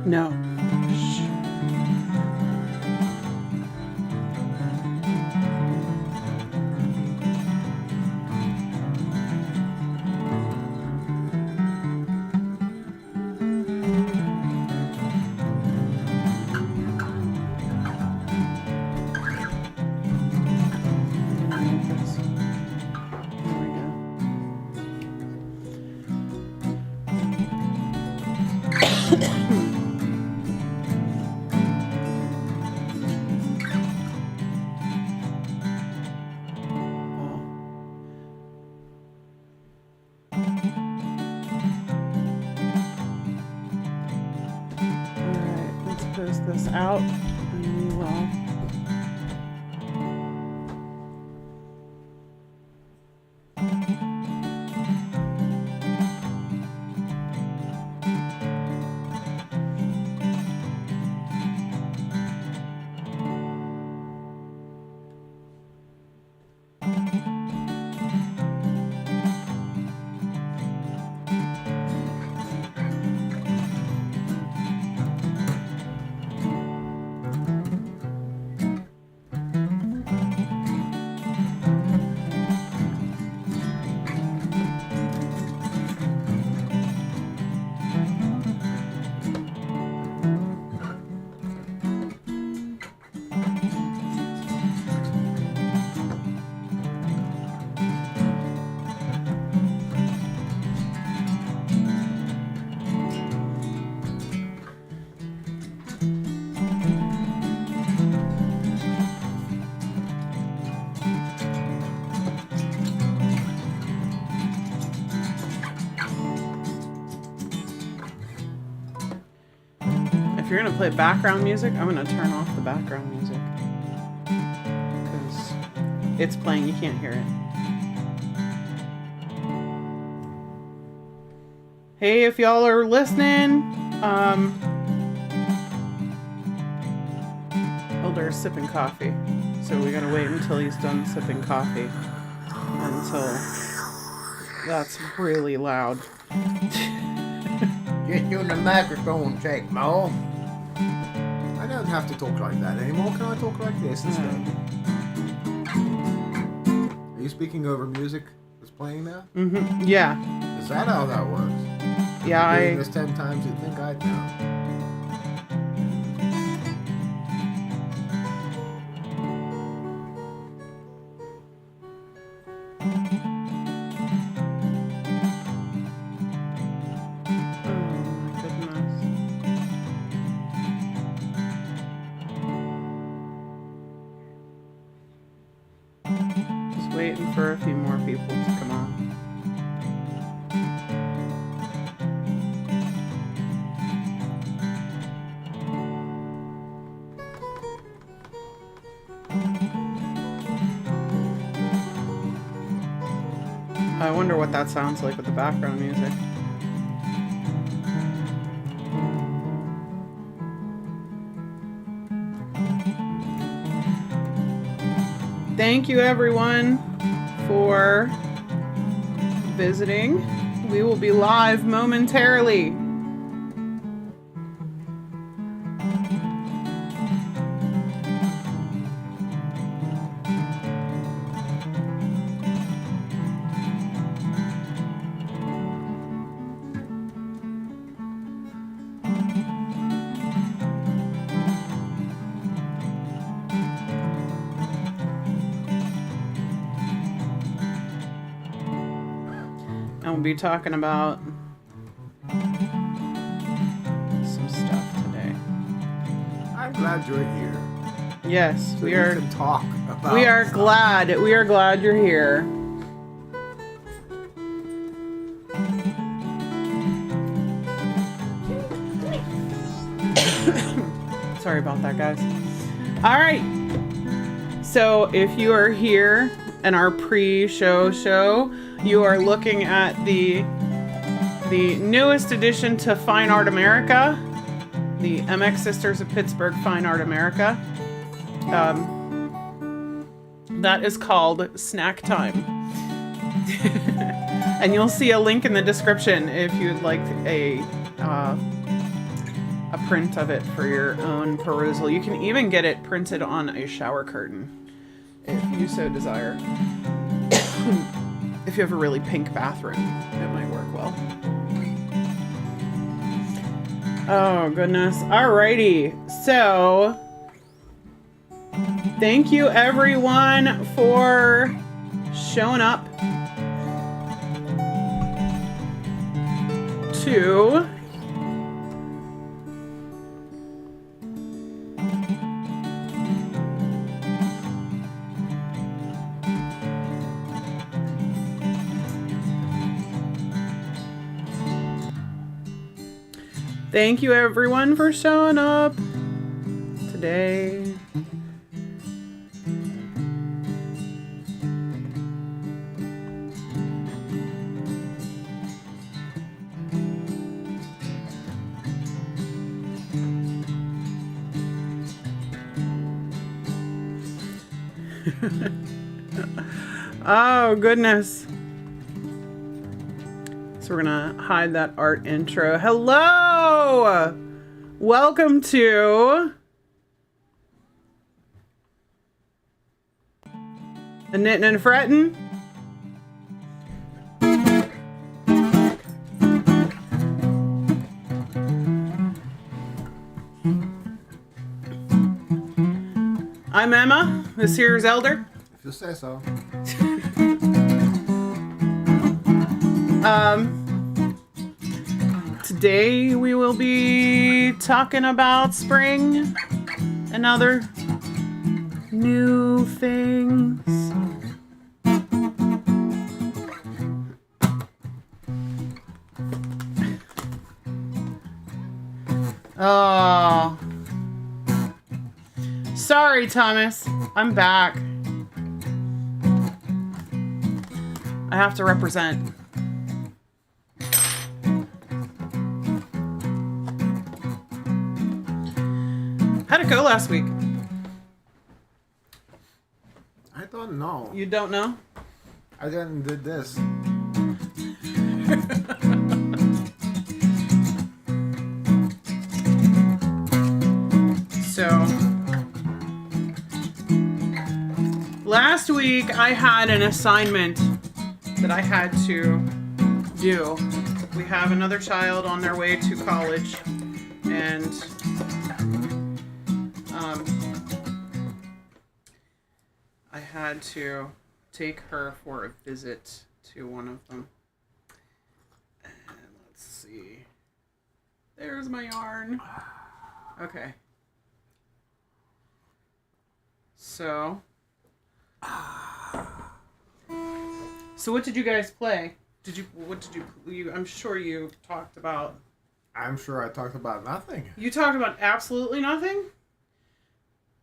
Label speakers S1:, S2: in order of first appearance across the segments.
S1: No. This out and we will If you're gonna play background music, I'm gonna turn off the background music because it's playing. You can't hear it. Hey, if y'all are listening, Elder's sipping coffee, so we gotta wait until he's done sipping coffee. Until that's really loud.
S2: Just doing the microphone check, Ma. I don't have to talk like that anymore. Can I talk like this instead? Are you speaking over music that's playing now?
S1: Mm-hmm. Yeah.
S2: Is that how that works?
S1: Yeah,
S2: Doing this 10 times, you'd think I'd know.
S1: Waiting for a few more people to come on. I wonder what that sounds like with the background music. Thank you everyone for visiting. We will be live momentarily. And we'll be talking about some stuff today.
S2: I'm glad you're here.
S1: Yes,
S2: So
S1: we are.
S2: To talk about.
S1: We are
S2: stuff.
S1: glad. We are glad you're here. Sorry about that, guys. All right. So if you are here in our pre-show show, you are looking at the newest addition to Fine Art America, the MX Sisters of Pittsburgh Fine Art America. That is called Snack Time. And you'll see a link in the description if you'd like a print of it for your own perusal. You can even get it printed on a shower curtain if you so desire. If you have a really pink bathroom, it might work well. Oh, goodness. Alrighty. So, thank you, everyone, for showing up to Thank you, everyone, for showing up today. Oh, goodness. So we're gonna hide that art intro. Hello! Welcome to the Knittin and Frettin. I'm Emma, this here is Elder.
S2: If you say so.
S1: Today we will be talking about spring and other new things. Oh. Sorry, Thomas. I'm back. I have to represent. How'd it go last week?
S2: I don't know.
S1: You don't know?
S2: I didn't did this.
S1: So, last week I had an assignment that I had to do. We have another child on their way to college, and I had to take her for a visit to one of them. And let's see. There's my yarn. Okay. So what did you guys play? I'm sure you talked about.
S2: I'm sure I talked about nothing.
S1: You talked about absolutely nothing?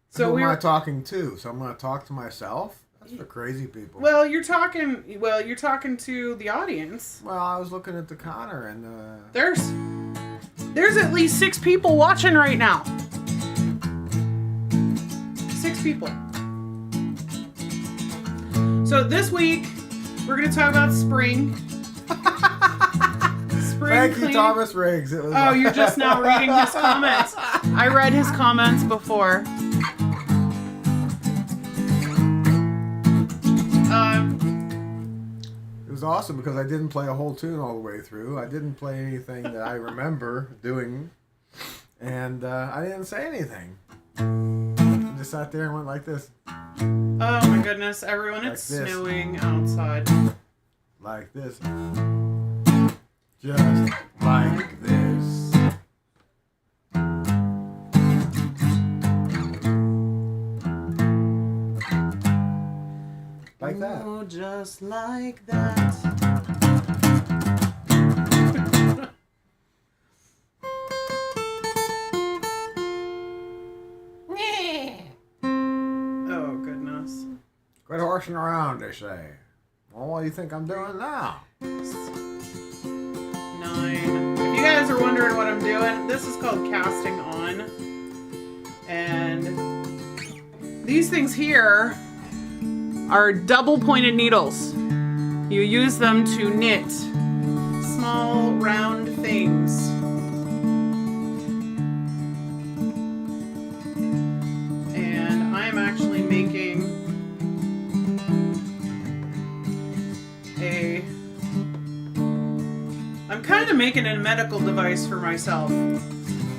S2: So who am I talking to? So I'm going to talk to myself? That's for crazy people.
S1: Well, you're talking to the audience.
S2: Well, I was looking at the counter and
S1: There's at least 6 people watching right now. 6 people. So this week we're going to talk about spring.
S2: Thank you, Thomas Riggs. It was
S1: you're just now reading his comments. I read his comments before.
S2: It was awesome because I didn't play a whole tune all the way through. I didn't play anything that I remember doing, and I didn't say anything. I just sat there and went like this.
S1: Oh my goodness, everyone, it's snowing outside.
S2: Like this. Just like this. Like that.
S1: Oh, just like that. Oh, goodness.
S2: Quit horsing around, they say. Well, what do you think I'm doing now?
S1: 9. If you guys are wondering what I'm doing, this is called casting on. And these things here are double-pointed needles. You use them to knit small, round things. making a medical device for myself.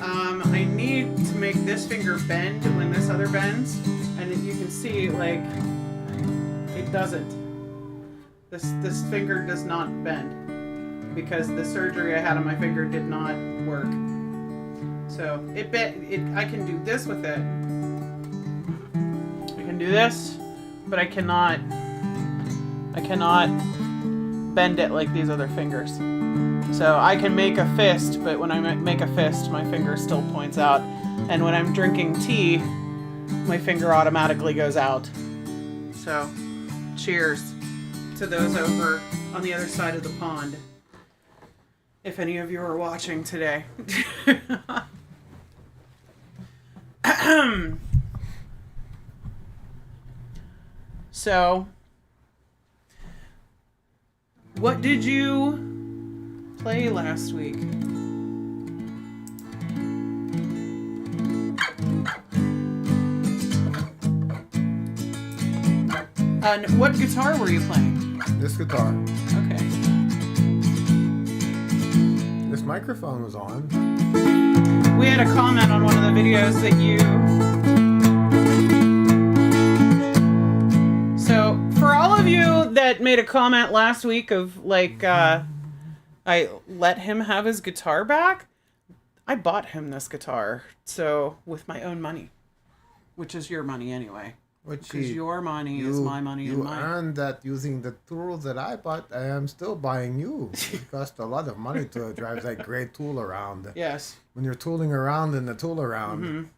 S1: I need to make this finger bend when this other bends, and you can see, like, it doesn't. This finger does not bend because the surgery I had on my finger did not work. So I can do this with it. I can do this, but I cannot bend it like these other fingers. So I can make a fist, but when I make a fist, my finger still points out. And when I'm drinking tea, my finger automatically goes out. So, cheers to those over on the other side of the pond. If any of you are watching today. So, what did you play last week? And what guitar were you playing?
S2: This guitar.
S1: Okay.
S2: This microphone was on.
S1: We had a comment on one of the videos that you... So, for all of you that made a comment last week of, like, I let him have his guitar back, I bought him this guitar, so, with my own money. Which is your money anyway. Because your money is my money and mine.
S2: You earned that using the tools that I bought. I am still buying you. It cost a lot of money to drive that great tool around.
S1: Yes.
S2: When you're tooling around in the tool around,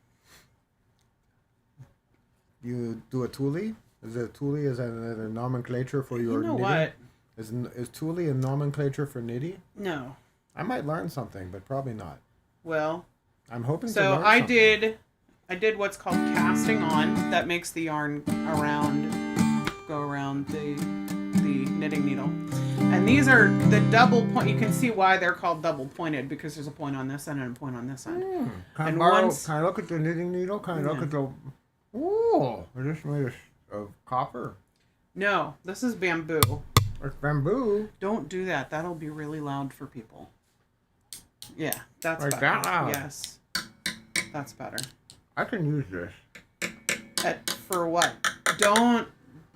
S2: you do a toolie? Is it a toolie? Is that a nomenclature for your knitting?
S1: What?
S2: Is toolie a nomenclature for knitting?
S1: No.
S2: I might learn something, but probably not.
S1: Well.
S2: I'm hoping to
S1: so
S2: learn something.
S1: I did what's called casting on. That makes the yarn go around the knitting needle. And these are the double point. You can see why they're called double pointed, because there's a point on this end and a point on this end.
S2: Can I look at the knitting needle? Can I look at the... Ooh, I just made of copper.
S1: No, this is bamboo.
S2: It's bamboo.
S1: Don't do that. That'll be really loud for people. Yeah, that's
S2: like
S1: better.
S2: That loud.
S1: Yes, that's better.
S2: I can use this.
S1: For what? Don't.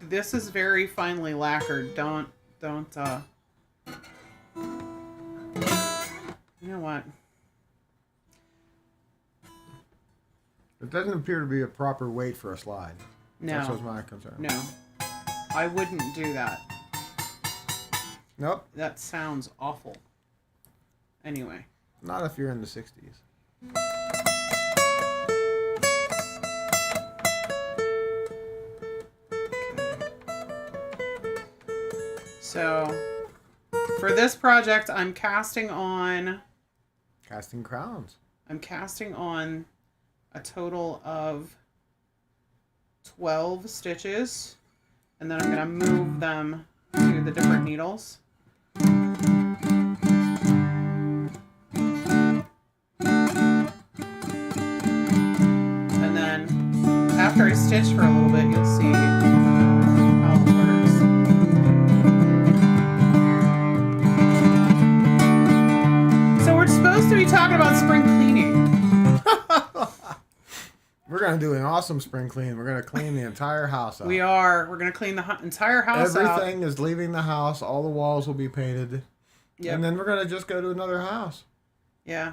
S1: This is very finely lacquered. Don't. You know what?
S2: It doesn't appear to be a proper weight for a slide.
S1: No.
S2: That was my concern.
S1: No. I wouldn't do that.
S2: Nope.
S1: That sounds awful. Anyway.
S2: Not if you're in the 60s.
S1: So, for this project, I'm casting on...
S2: Casting crowns.
S1: I'm casting on a total of 12 stitches. And then I'm going to move them to the different needles. And then, after I stitch for a little bit, you'll see how it works. So we're supposed to be talking about spring cleaning.
S2: We're going to do an awesome spring clean. We're going to clean the entire house out.
S1: We are. We're going to clean the entire house out.
S2: Everything is leaving the house. All the walls will be painted.
S1: Yep.
S2: And then we're going to just go to another house.
S1: Yeah.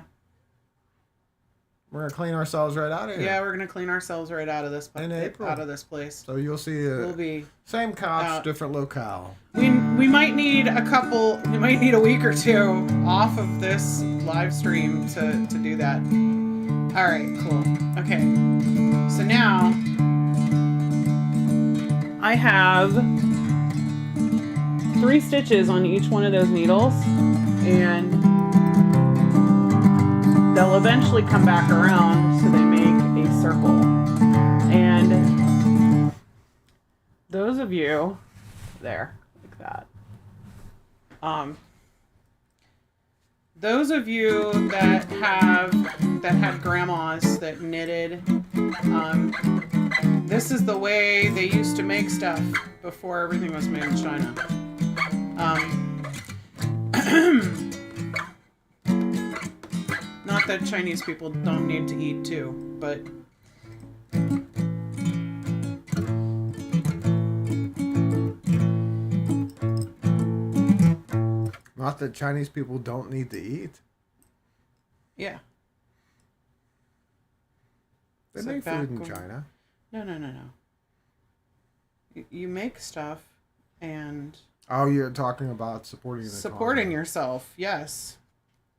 S2: We're going to clean ourselves right out of here.
S1: Yeah, we're going to clean ourselves right out of this
S2: In April.
S1: Out of this place.
S2: So you'll see
S1: We'll be
S2: same couch,
S1: out.
S2: different locale.
S1: We might need a week or two off of this live stream to do that. All right, cool. Okay. So now I have 3 stitches on each one of those needles, and they'll eventually come back around so they make a circle. And those of you there, like that. Those of you that had grandmas that knitted, this is the way they used to make stuff before everything was made in China. that Chinese people don't need to eat too, but
S2: Not that Chinese people don't need to eat.
S1: yeah.
S2: They
S1: So
S2: make
S1: back
S2: food in
S1: when-
S2: China.
S1: No. You make stuff and
S2: Oh, you're talking about supporting economy.
S1: yourself. Yes.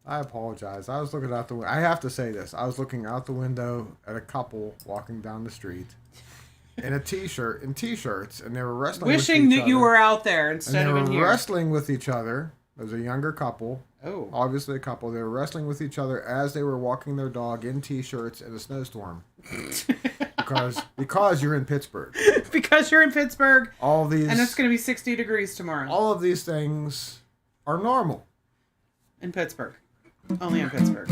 S2: I apologize. I was looking out the window. I have to say this. I was looking out the window at a couple walking down the street in a t-shirt, in t-shirts, and they were wrestling
S1: Wishing
S2: with each
S1: that
S2: other.
S1: you were out there instead of
S2: And
S1: in
S2: they were
S1: here.
S2: wrestling with each other. There was a younger couple.
S1: Oh.
S2: Obviously a couple. They were wrestling with each other as they were walking their dog in t-shirts in a snowstorm. because you're in Pittsburgh.
S1: Because you're in Pittsburgh.
S2: All these
S1: And it's going to be 60 degrees tomorrow.
S2: all of these things are normal.
S1: In Pittsburgh. Only in Pittsburgh.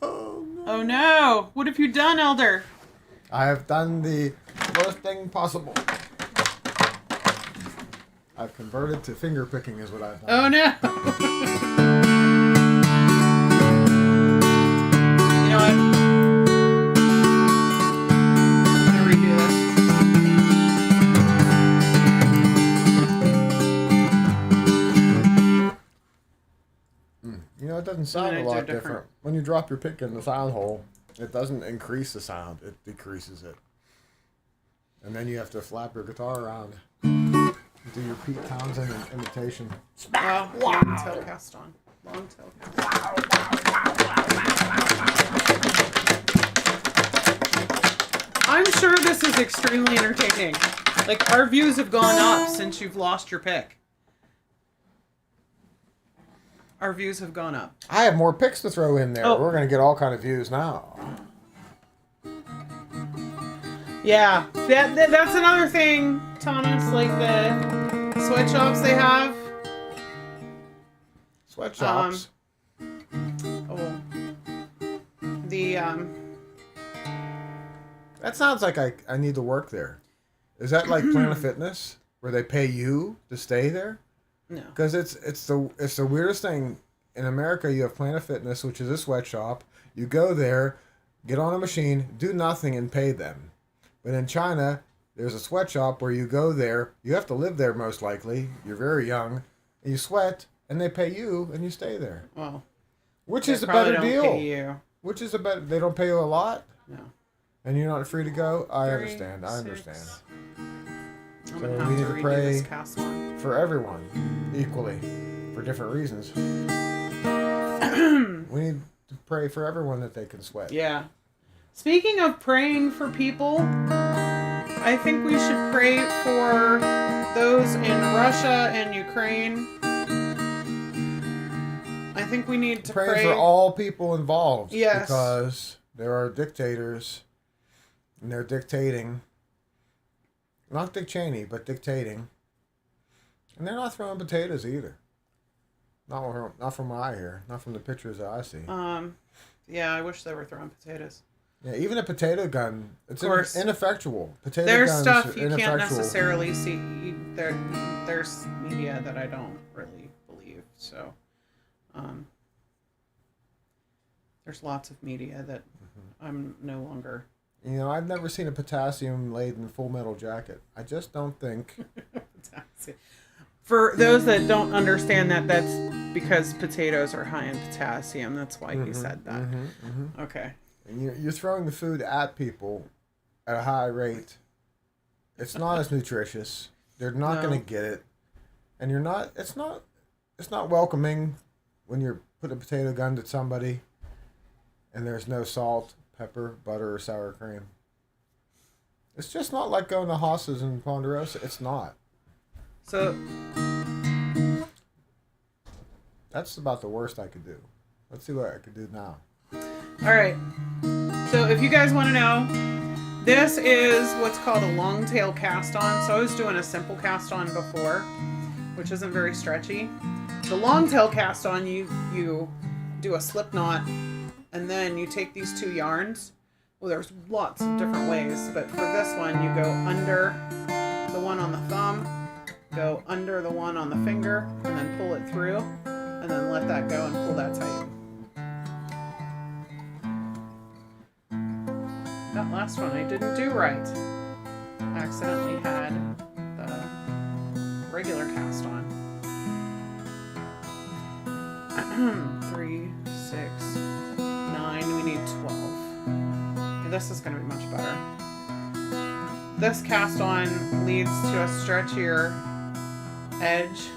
S1: Oh no! What have you done, Elder?
S2: I have done the worst thing possible. I've converted to finger picking is what I've done.
S1: Oh no! You know what? I'm gonna redo this.
S2: You know, it doesn't sound a
S1: Minutes are
S2: lot
S1: different.
S2: different. When you drop your pick in the sound hole, it doesn't increase the sound, it decreases it. And then you have to flap your guitar around. Do your Pete Townsend imitation.
S1: Wow. Long tail cast on. Long tail cast on. I'm sure this is extremely entertaining. Like, our views have gone up since you've lost your pick. Our views have gone up.
S2: I have more picks to throw in there.
S1: Oh.
S2: We're going to get all kind of views now.
S1: Yeah, that's another thing, Thomas, like the sweatshops they have.
S2: Sweatshops. That sounds like I need to work there. Is that like Planet Fitness where they pay you to stay there?
S1: No.
S2: Because it's the weirdest thing. In America, you have Planet Fitness, which is a sweatshop. You go there, get on a machine, do nothing, and pay them. But in China, there's a sweatshop where you go there. You have to live there most likely. You're very young. And you sweat, and they pay you, and you stay there.
S1: Well,
S2: Which
S1: they
S2: is a
S1: probably
S2: better
S1: don't
S2: deal?
S1: pay you.
S2: Which is a better... They don't pay you a lot?
S1: No.
S2: And you're not free to go? I
S1: 3,
S2: understand. I understand.
S1: 6. I'm
S2: So
S1: gonna
S2: we
S1: have
S2: need
S1: to
S2: to
S1: redo
S2: pray
S1: this cast one.
S2: For everyone, equally, for different reasons. We need to pray for everyone that they can sweat.
S1: Yeah. Speaking of praying for people, I think we should pray for those in Russia and Ukraine. I think we need to
S2: Praying
S1: pray
S2: for all people involved.
S1: Yes.
S2: Because there are dictators, and they're dictating. Not Dick Cheney, but dictating. And they're not throwing potatoes either. Not from what I hear. Not from the pictures that I see.
S1: Yeah, I wish they were throwing potatoes.
S2: Yeah, even a potato gun, it's ineffectual. Potato
S1: There's
S2: guns
S1: stuff
S2: are
S1: you can't
S2: ineffectual.
S1: necessarily see. There's media that I don't really believe. So, there's lots of media that I'm no longer.
S2: You know, I've never seen a potassium-laden Full Metal Jacket. I just don't think...
S1: For those that don't understand that, that's because potatoes are high in potassium. That's why he said that. Okay.
S2: And you're throwing the food at people at a high rate. It's not as nutritious. They're not going to get it. And you're not... It's not welcoming when you're putting a potato gun to somebody and there's no salt, pepper, butter, or sour cream. It's just not like going to Haas's in Ponderosa. It's not.
S1: So
S2: that's about the worst I could do. Let's see what I could do now.
S1: All right. So if you guys want to know, this is what's called a long tail cast on. So I was doing a simple cast on before, which isn't very stretchy. The long tail cast on, you do a slip knot, and then you take these two yarns. Well, there's lots of different ways, but for this one, you go under the one on the thumb, go under the one on the finger, and then pull it through, And then let that go and pull that tight. That last one I didn't do right. Accidentally had the regular cast on. 3, 6, 9. We need 12. Okay, this is going to be much better. This cast on leads to a stretchier edge.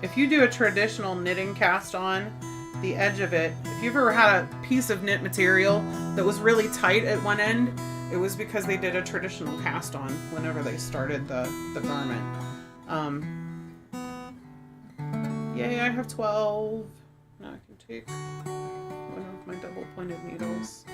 S1: If you do a traditional knitting cast on, the edge of it, if you've ever had a piece of knit material that was really tight at one end, it was because they did a traditional cast on whenever they started the garment. Yay, I have 12. Now I can take one of my double pointed needles.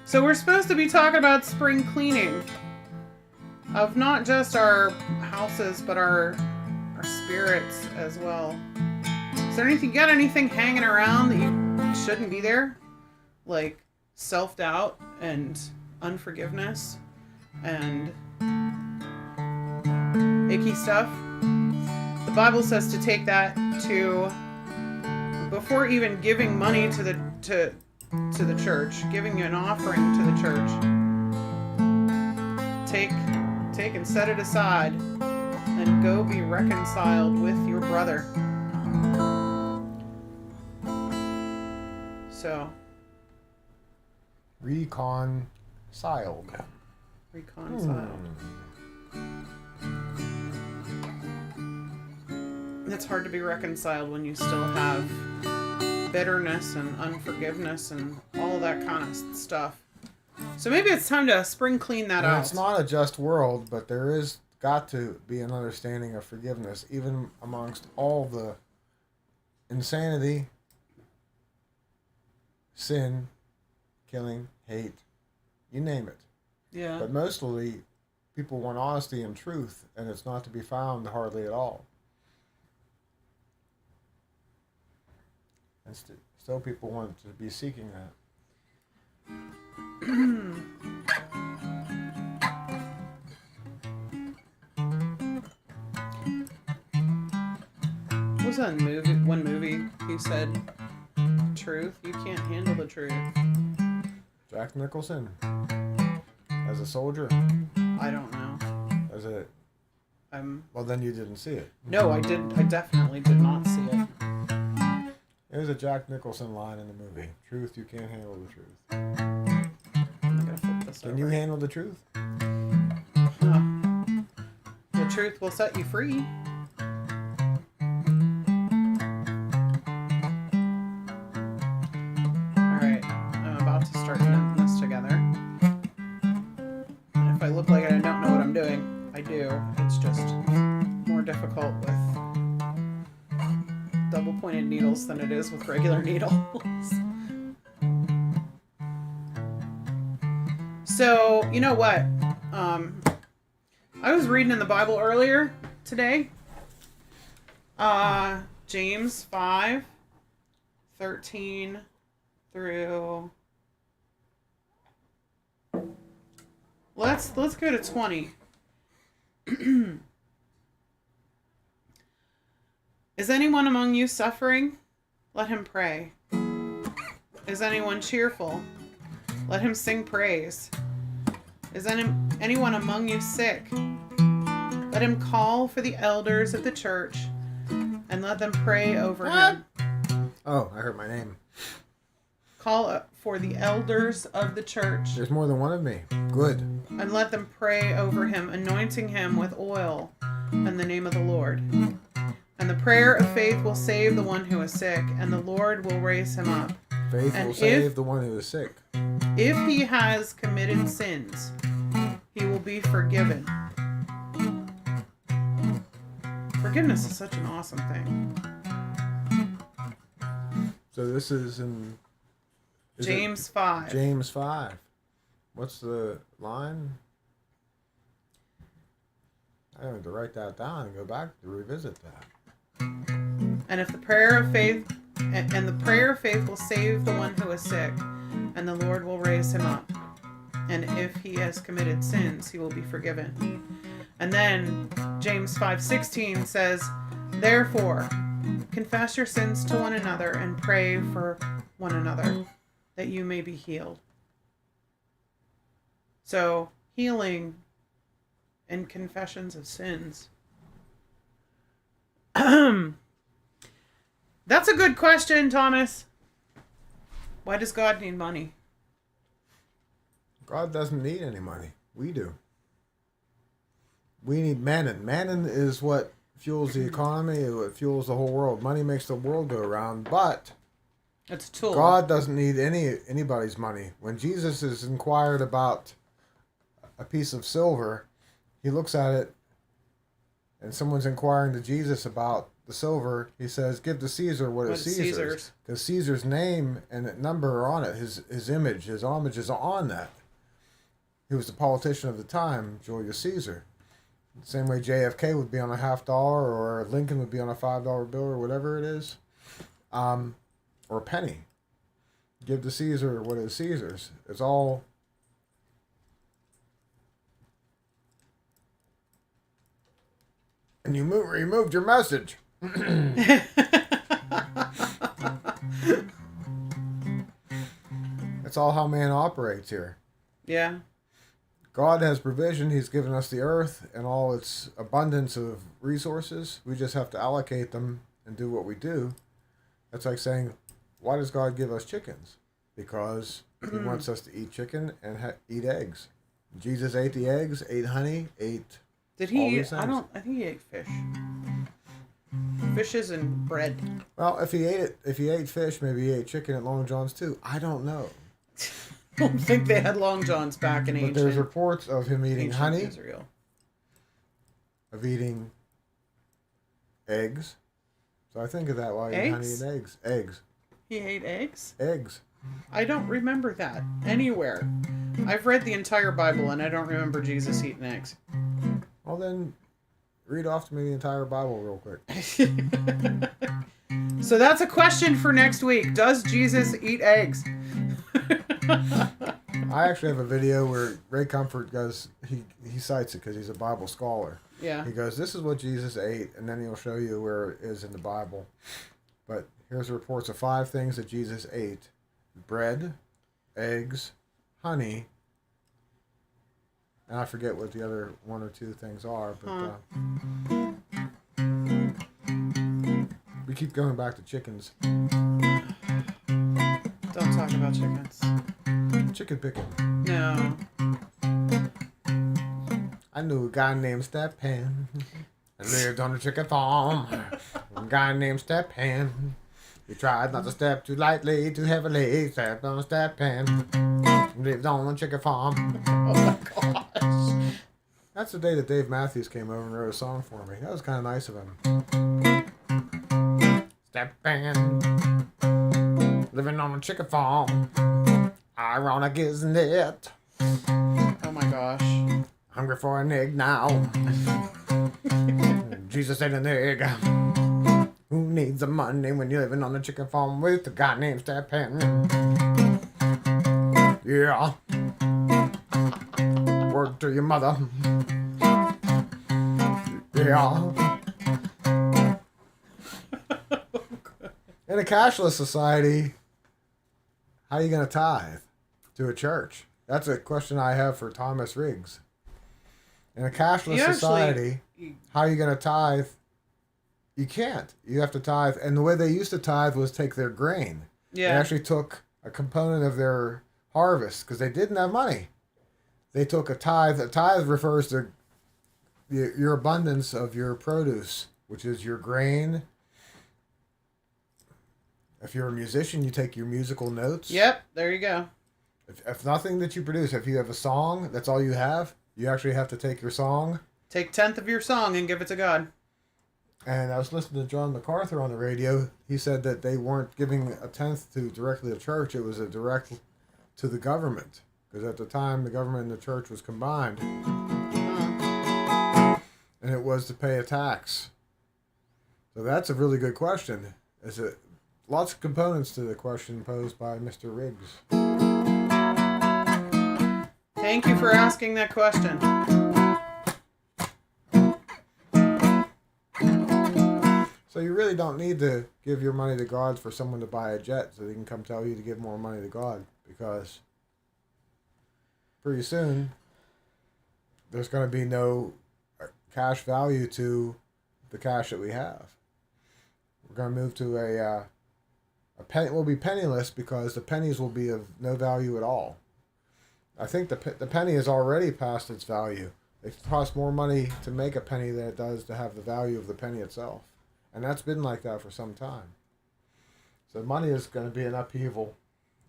S1: So we're supposed to be talking about spring cleaning of not just our houses, but our spirits as well. Is there anything, you got anything hanging around that you shouldn't be there? Like self-doubt and unforgiveness and icky stuff? The Bible says to take that to, before even giving money to the church, giving you an offering to the church, take and set it aside and go be reconciled with your brother. So
S2: reconciled.
S1: It's hard to be reconciled when you still have bitterness and unforgiveness and all that kind of stuff. So maybe it's time to spring clean that out.
S2: It's not a just world, but there is got to be an understanding of forgiveness, even amongst all the insanity, sin, killing, hate, you name it.
S1: Yeah.
S2: But mostly, people want honesty and truth, and it's not to be found hardly at all. And still people want to be seeking that.
S1: What was that one movie he said, truth? You can't handle the truth.
S2: Jack Nicholson. As a soldier.
S1: I don't know.
S2: As a... well, then you didn't see it.
S1: No, I definitely did not see it.
S2: There's a Jack Nicholson line in the movie. Truth, you can't handle the truth.
S1: I'm gonna flip this over.
S2: Can you handle the truth?
S1: The truth will set you free. Alright, I'm about to start knitting this together. And if I look like I don't know what I'm doing, I do. It's just more difficult with double pointed needles than it is with regular needles. So, you know what? I was reading in the Bible earlier today. James 5:13 through... Let's go to 20. Is anyone among you suffering? Let him pray. Is anyone cheerful? Let him sing praise. Is anyone among you sick? Let him call for the elders of the church and let them pray over him.
S2: Oh, I heard my name.
S1: Call for the elders of the church.
S2: There's more than one of me. Good.
S1: And let them pray over him, anointing him with oil in the name of the Lord. And the prayer of faith will save the one who is sick, and the Lord will raise him up.
S2: Faith will save the one who is sick.
S1: If he has committed sins, he will be forgiven. Forgiveness is such an awesome thing.
S2: So this is in...
S1: James 5.
S2: James 5. What's the line? I have to write that down and go back to revisit that.
S1: And if the prayer of faith, and the prayer of faith will save the one who is sick, and the Lord will raise him up. And if he has committed sins, he will be forgiven. And then James 5:16 says, therefore, confess your sins to one another and pray for one another, that you may be healed. So, healing and confessions of sins. That's a good question, Thomas. Why does God need money?
S2: God doesn't need any money. We do. We need manna. Manna is what fuels the economy. It fuels the whole world. Money makes the world go around, but
S1: it's a tool.
S2: God doesn't need anybody's money. When Jesus is inquired about a piece of silver, he looks at it, and someone's inquiring to Jesus about the silver. He says, give to Caesar what is Caesar's. Because Caesar's name and number are on it. His image, his homage is on that. He was the politician of the time, Julius Caesar. The same way JFK would be on a $50 or Lincoln would be on a $5 bill or whatever it is. Or a penny. Give to Caesar what is Caesar's. It's all... And you removed your message. That's all how man operates here.
S1: Yeah.
S2: God has provision. He's given us the earth and all its abundance of resources. We just have to allocate them and do what we do. That's like saying, why does God give us chickens? Because he wants us to eat chicken and eat eggs. Jesus ate the eggs, ate honey, ate...
S1: Did he eat? I think he ate fish. Fishes and bread.
S2: Well, if he ate fish, maybe he ate chicken at Long John's too. I don't know.
S1: I don't think they had Long Johns back in ancient.
S2: But there's reports of him eating honey,
S1: Israel.
S2: Of eating eggs. So I think of that while eating honey and eggs. Eggs.
S1: He ate eggs?
S2: Eggs.
S1: I don't remember that anywhere. I've read the entire Bible and I don't remember Jesus eating eggs.
S2: Well then, read off to me the entire Bible real quick.
S1: So that's a question for next week. Does Jesus eat eggs?
S2: I actually have a video where Ray Comfort goes, he cites it because he's a Bible scholar.
S1: Yeah.
S2: He goes, this is what Jesus ate, and then he'll show you where it is in the Bible. But here's reports of 5 things that Jesus ate. Bread, eggs, honey, and I forget what the other 1 or 2 things are, but we keep going back to chickens.
S1: Don't talk about chickens.
S2: Chicken picking.
S1: No.
S2: I knew a guy named Step Pan. I lived on a chicken farm. A guy named Step Pan. He tried not to step too lightly, too heavily. Stepped on a step pan. Lived on a chicken farm.
S1: Oh my gosh.
S2: That's the day that Dave Matthews came over and wrote a song for me. That was kind of nice of him. Step Pan. Living on a chicken farm. Ironic, isn't it?
S1: Oh my gosh.
S2: Hungry for an egg now. Jesus ate an egg. Who needs the money when you're living on a chicken farm with a guy named Step Pan? Yeah. Word to your mother. Yeah. In a cashless society, how are you going to tithe to a church? That's a question I have for Thomas Riggs. In a cashless society, how are you going to tithe? You can't. You have to tithe. And the way they used to tithe was take their grain.
S1: Yeah.
S2: They actually took a component of their harvest because they didn't have money. They took a tithe. A tithe refers to your abundance of your produce, which is your grain. If you're a musician, you take your musical notes.
S1: Yep, there you go.
S2: If nothing that you produce, if you have a song, that's all you have, you actually have to take your song.
S1: Take 10th of your song and give it to God.
S2: And I was listening to John MacArthur on the radio. He said that they weren't giving a 10th directly to church. It was a direct to the government. Because at the time, the government and the church was combined. And it was to pay a tax. So that's a really good question. Lots of components to the question posed by Mr. Riggs.
S1: Thank you for asking that question.
S2: So you really don't need to give your money to God for someone to buy a jet so they can come tell you to give more money to God, because pretty soon there's going to be no cash value to the cash that we have. We're going to move to a penny. We'll be penniless because the pennies will be of no value at all. I think the penny is already past its value. It costs more money to make a penny than it does to have the value of the penny itself. And that's been like that for some time. So money is going to be an upheaval.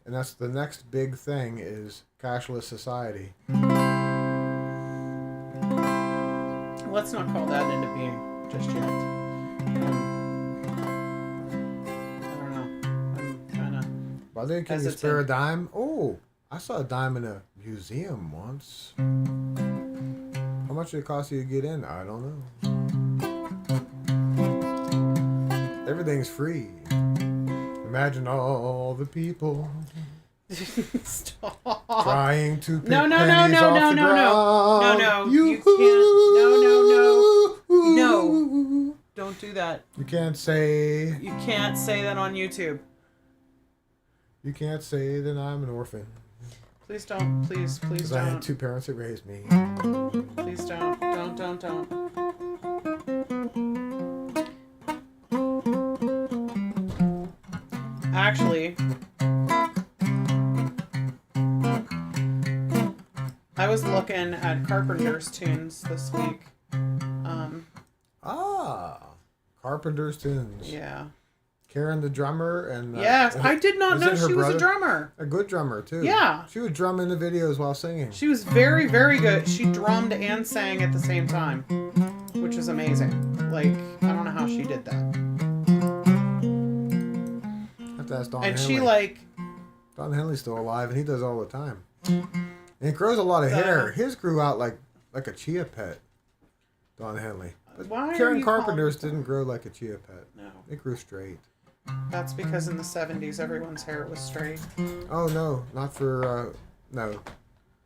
S2: And that's the next big thing is cashless society.
S1: Let's not call that into being just yet. I don't know. I'm kind of
S2: Brother, can you spare a dime? Oh, I saw a dime in a museum once. How much did it cost you to get in? I don't know. Everything's free. Imagine all the people
S1: Stop.
S2: trying to pick
S1: No,
S2: pennies off the ground.
S1: No. You can't. No. Don't do that.
S2: You can't say.
S1: You can't say that on YouTube.
S2: You can't say that I'm an orphan.
S1: Please don't. Please
S2: Because
S1: don't.
S2: I had two parents that raised me.
S1: Please don't. Don't. Actually, I was looking at Carpenter's tunes this week.
S2: Carpenter's tunes.
S1: Yeah.
S2: Karen the drummer and
S1: yes, I did not know she was a drummer.
S2: A good drummer too.
S1: Yeah.
S2: She would drum in the videos while singing.
S1: She was very, very good. She drummed and sang at the same time, which is amazing. Like, I don't know how she did that.
S2: Have to ask Don
S1: And
S2: Henley. Don Henley's still alive and he does all the time. And he grows a lot of hair. His grew out like a chia pet. Don Henley. But Karen Carpenter's didn't grow like a chia pet.
S1: No.
S2: It grew straight.
S1: That's because in the 70s, everyone's hair was straight.
S2: Oh, no. Not for... no.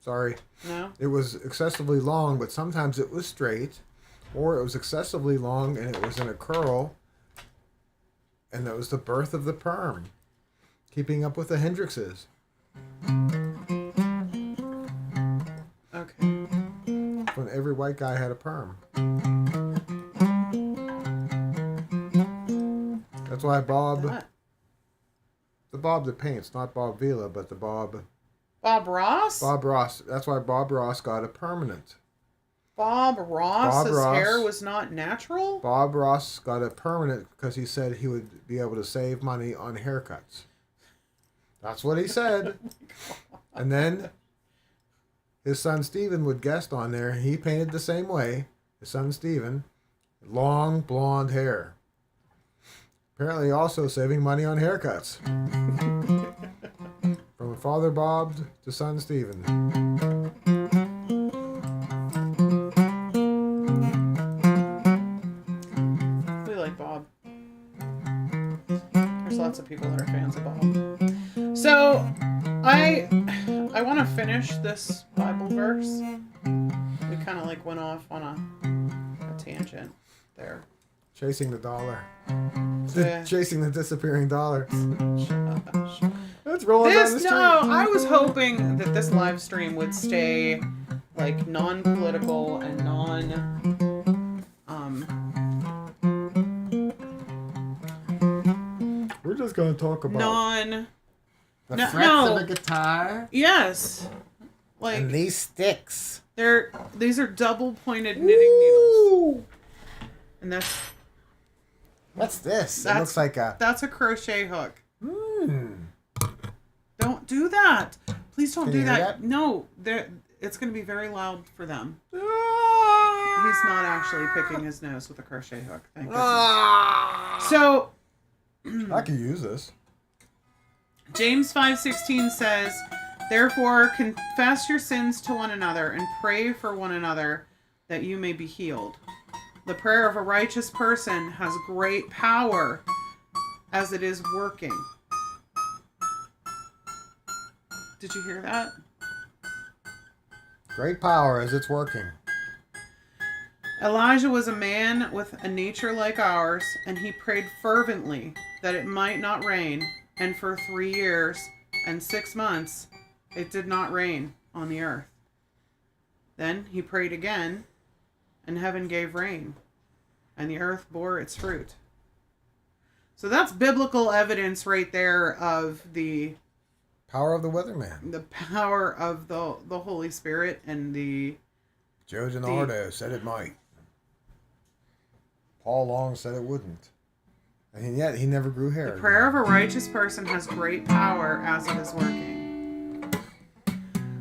S2: Sorry.
S1: No?
S2: It was excessively long, but sometimes it was straight. Or it was excessively long and it was in a curl. And that was the birth of the perm. Keeping up with the Hendrixes.
S1: Okay.
S2: When every white guy had a perm. That's why Bob that paints, not Bob Vila, but the Bob
S1: Ross?
S2: Bob Ross. That's why Bob Ross got a permanent.
S1: Bob Ross's hair was not natural?
S2: Bob Ross got a permanent because he said he would be able to save money on haircuts. That's what he said. And then his son Steven would guest on there. He painted the same way. His son Steven. Long blonde hair. Apparently also saving money on haircuts. From father Bob to son Steven.
S1: We like Bob. There's lots of people that are fans of Bob. So, I want to finish this Bible verse. We kind of like went off on a tangent there.
S2: Chasing the dollar.
S1: Yeah.
S2: Chasing the disappearing dollar. That's rolling down the street.
S1: No, I was hoping that this live stream would stay like non-political and
S2: We're just gonna talk about
S3: the frets of a guitar.
S1: Yes. Like
S3: And these sticks.
S1: These are double-pointed knitting needles. And
S3: What's this?
S2: It looks like a...
S1: That's a crochet hook. Don't do that. Please don't do that. No, it's going to be very loud for them. He's not actually picking his nose with a crochet hook. Thank goodness. So,
S2: I could use this.
S1: James 5:16 says, Therefore, confess your sins to one another and pray for one another that you may be healed. The prayer of a righteous person has great power as it is working. Did you hear that?
S2: Great power as it's working.
S1: Elijah was a man with a nature like ours, and he prayed fervently that it might not rain, and for 3 years and 6 months it did not rain on the earth. Then he prayed again, and heaven gave rain, and the earth bore its fruit. So that's biblical evidence right there of the
S2: Power of the weatherman.
S1: the power of the Holy Spirit and the
S2: Joe DiNardo said it might. Paul Long said it wouldn't. And yet he never grew hair.
S1: The prayer of a righteous person has great power as it is working.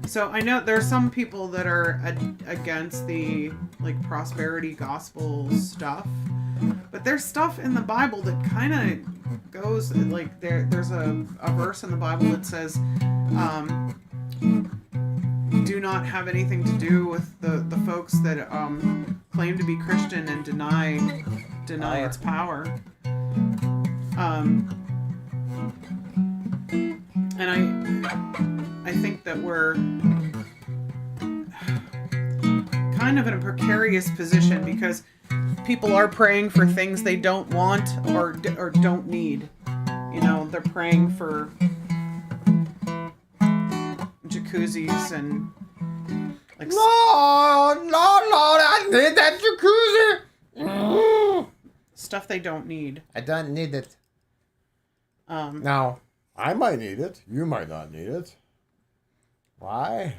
S1: So I know there's some people that are against the like prosperity gospel stuff, but there's stuff in the Bible that kind of goes like there's a verse in the Bible that says, do not have anything to do with the folks that claim to be Christian and deny its power. And I think that we're kind of in a precarious position because people are praying for things they don't want or don't need. You know, they're praying for jacuzzis and like
S2: Lord, I need that jacuzzi.
S1: stuff they don't need.
S2: I don't need it. Now, I might need it. You might not need it. Why?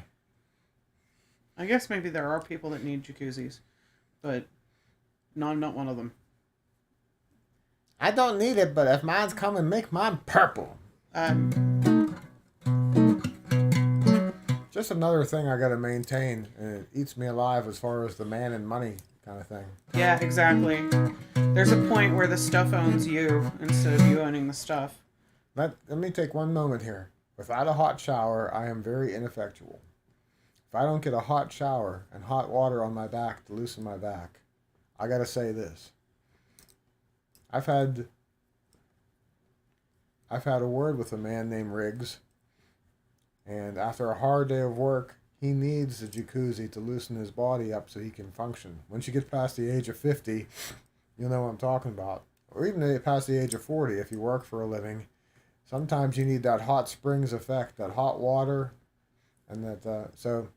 S1: I guess maybe there are people that need jacuzzis, but no, I'm not one of them.
S2: I don't need it, but if mine's coming, make mine purple. Just another thing I got to maintain, and it eats me alive as far as the man and money kind of thing.
S1: Yeah, exactly. There's a point where the stuff owns you instead of you owning the stuff.
S2: Let me take one moment here. Without a hot shower, I am very ineffectual. If I don't get a hot shower and hot water on my back to loosen my back, I got to say this. I've had a word with a man named Riggs, and after a hard day of work, he needs a jacuzzi to loosen his body up so he can function. Once you get past the age of 50, you'll know what I'm talking about. Or even past the age of 40, if you work for a living, sometimes you need that hot springs effect, that hot water, and that. So,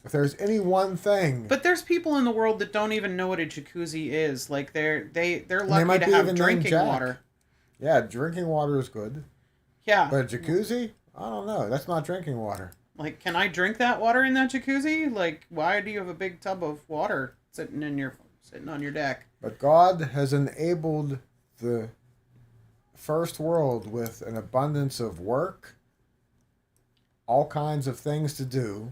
S2: if there's any one thing,
S1: but there's people in the world that don't even know what a jacuzzi is. Like they're lucky
S2: might
S1: to
S2: be
S1: have
S2: even named
S1: drinking
S2: Jack.
S1: water.
S2: Yeah, drinking water is good.
S1: Yeah,
S2: But a jacuzzi, I don't know. That's not drinking water.
S1: like, can I drink that water in that jacuzzi? Like, why do you have a big tub of water sitting on your deck?
S2: But God has enabled the first world with an abundance of work, all kinds of things to do,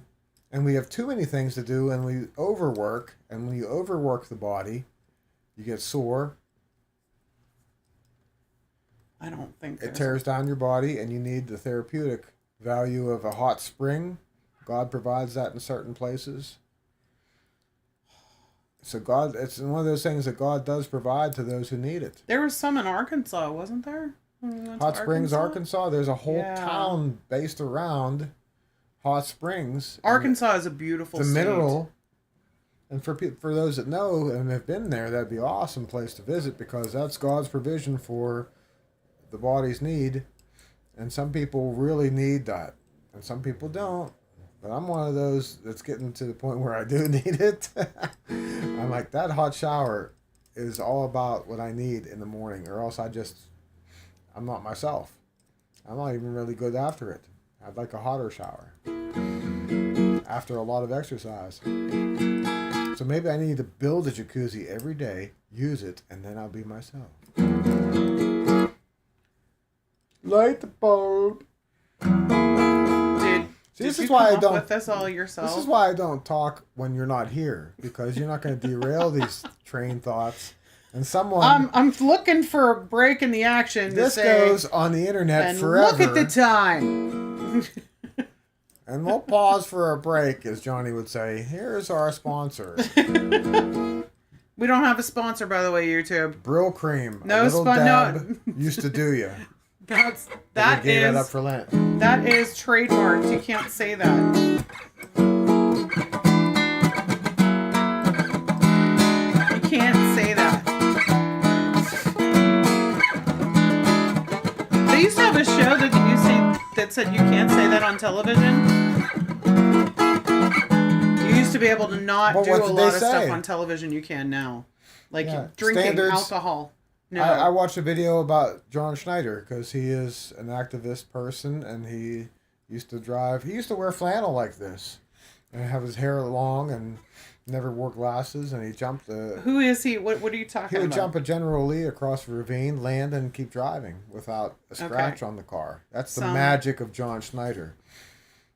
S2: and we have too many things to do, and we overwork, and when you overwork the body, you get sore.
S1: I don't think
S2: It tears down your body, and you need the therapeutic value of a hot spring. God provides that in certain places. So God, it's one of those things that God does provide to those who need it.
S1: There was some in Arkansas, wasn't there?
S2: Hot Springs, Arkansas. There's a whole
S1: Yeah.
S2: town based around Hot Springs.
S1: Arkansas is a beautiful
S2: The
S1: state.
S2: mineral. And for those that know and have been there, that'd be an awesome place to visit because that's God's provision for the body's need. And some people really need that. And some people don't. But I'm one of those that's getting to the point where I do need it. I'm like, that hot shower is all about what I need in the morning, or else I'm not myself. I'm not even really good after it. I'd like a hotter shower after a lot of exercise. So maybe I need to build a jacuzzi every day, use it, and then I'll be myself. Light the bulb.
S1: Did you come up with this all yourself?
S2: This is why I don't talk when you're not here, because you're not going to derail these train thoughts. And someone
S1: I'm looking for a break in the action.
S2: This
S1: to say,
S2: goes on the internet
S1: and
S2: forever.
S1: look at the time.
S2: And we'll pause for a break, as Johnny would say. Here's our sponsor.
S1: We don't have a sponsor, by the way, YouTube.
S2: Brill Cream.
S1: No
S2: Little
S1: no.
S2: used to do you.
S1: That
S2: we gave
S1: is
S2: that up for Lent.
S1: that is trademarked. You can't say that. You can't say that. They used to have a show that said you can't say that on television. You used to be able to not
S2: Well,
S1: do
S2: what
S1: a
S2: did
S1: lot
S2: they
S1: of stuff
S2: say?
S1: on television you can now. Like
S2: Yeah,
S1: drinking
S2: standards.
S1: alcohol. No.
S2: I watched a video about John Schneider because he is an activist person and he used to drive. He used to wear flannel like this and have his hair long and never wore glasses. And he jumped
S1: Who is he? What are you talking
S2: he would
S1: about?
S2: jump a General Lee across a ravine, land, and keep driving without a scratch
S1: Okay.
S2: on the car. That's the
S1: Some-
S2: magic of John Schneider.